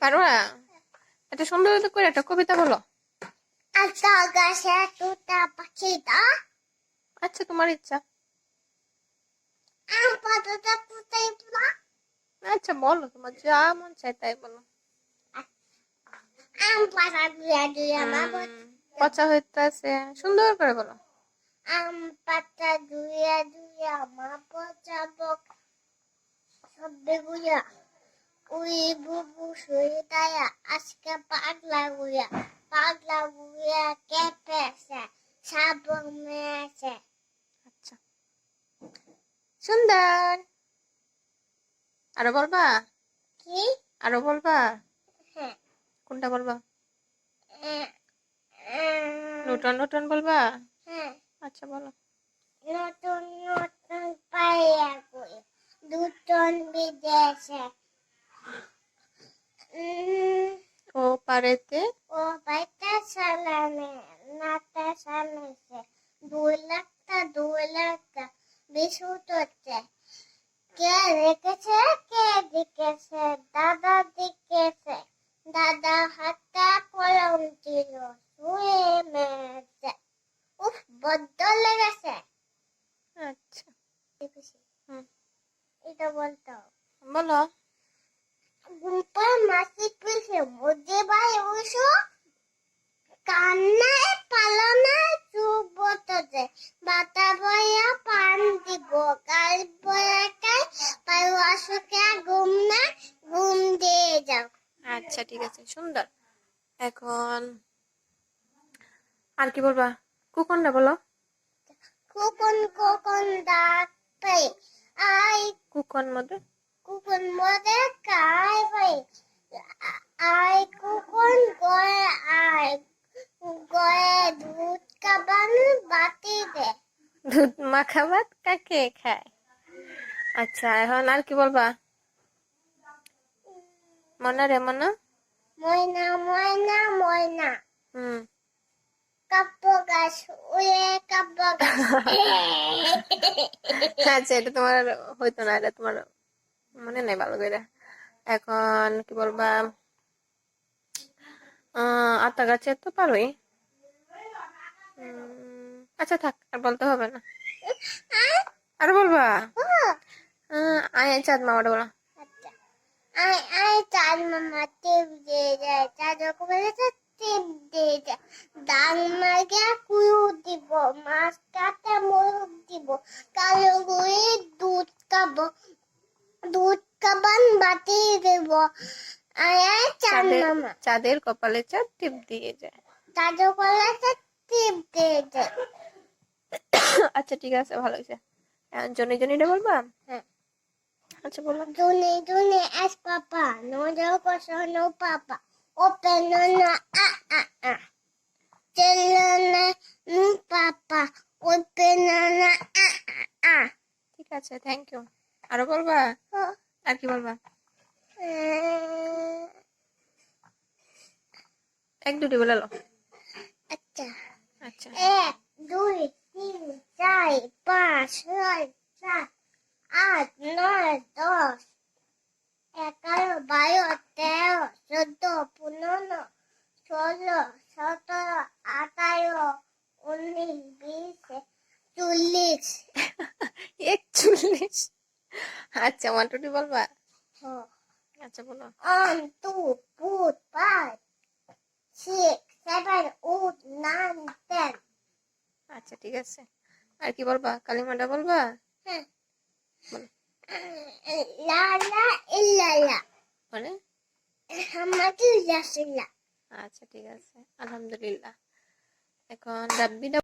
পারবা? এটা সুন্দর করে একটা কবিতা বলো। আচ্ছা গাছে তুতা পাখিটা আচ্ছা, তোমার ইচ্ছা। আম পাতাটা কোথায় পড়া? আচ্ছা বলো, তোমার যা মন চায় তাই বলো। আম পাতা দুয়া দুয়া বাবা পচা হইতাছে, সুন্দর করে বলো। আম পাতা দুয়া দুয়া মা পচাবো সবে গুয়া উই বুবু শুয়ে তায়া আজকে পাগলা গুয়া কেঁপেছে সাবন মেয়েছে। আচ্ছা, সুন্দর। আরো বলবা? কি? আরো বলবা? হ্যাঁ। কোনটা বলবা? হ্যাঁ। নতুন নতুন বলবা? আচ্ছা বলো। নতুন নতুন পাইয়া কই দুজন বিদেশে ও পারেতে ও পাইতে সালামে নাতে সালাইছে 2 লাখ বিশুট হচ্ছে কে রেখেছে কে দিকেছে দাদা দিকেছে দাদা হাতে কলম ছিল শুয়ে মেয়েছে উফ বড্ড লেগেছে। আচ্ছা, এটা বলতো বলো। গুম্পার মাসি পিছে মধ্যে ভাই ওইসো কান্নায় পালনায় চুপ বসতে বাতা বইয়া পান দিব কাল বয়াকায় পায়ু আসুকে ঘুম দিয়ে যাও। আচ্ছা ঠিক আছে, সুন্দর। এখন আর কি বলবা? কুকনটা বলো। কুকুন ডাক পাই আই কুকন মধ্যে কুকুন মধ্যে কাই পাই আই কুকুন গয়ে আয় গয়ে দুধ কাবান বাতি দে দুধ মাখা ভাত কাকে খায়? আচ্ছা, এখন আর কি বলবা? মনা রে মনা। ময়না ময়না ময়না হুম কাব্য গাছ উড়ে কাব্য গাছ আচ্ছা, এটা তোমার হইতো না, এটা তোমার মনে নাই ভালো করে। এখন কি বলবা? আতা গাছে তো পারোই। আচ্ছা থাক, আর বলতে হবে না। আর বলবা? আয় চাঁদ মামাটা বলো। আচ্ছা আয় আয় চাঁদ মামা টিপ দিয়ে যায় চাঁদ বলেছে টিপ দিয়ে যায় ডাং মার্গে কুয়ু দিব মাছ কাটে মুরগ দিব কালো গুড়ি দুধ কাবান বাতি দেব আয় আয় চাঁদ মামা চাঁদের কপালে চাঁদ টিপ দিয়ে যায়। চাঁদ বলেছে টিপ দিয়ে যায়। আচ্ছা ঠিক আছে, ভালো হয়েছে। জনি জনিটা বলবা? হ্যাঁ। আচ্ছা বলো। Dune es papá, no yo no papá. Open no a. Chilene no papá. Open no a. ঠিক আছে, থ্যাংক ইউ। আরো বলবা? আর কি বলবা? এক দুটি বলে লো। আচ্ছা আচ্ছা 1 2 3 4 5 6 7 8 9 10 11 12 13 14 15 16 17 18 19 20 40 41। আচ্ছা 1 2 3 বলবা? আচ্ছা বলো। 1 2 4 5 6 7 8 9 10 আচ্ছা ঠিক আছে, আর কি বলবা? কালিমাটা বলবা? বলো। লা লা ইল্লাল্লাহ মানে? মুহাম্মাদুর রাসূলুল্লাহ। আচ্ছা ঠিক আছে, আলহামদুলিল্লাহ। এখন রাব্বিটা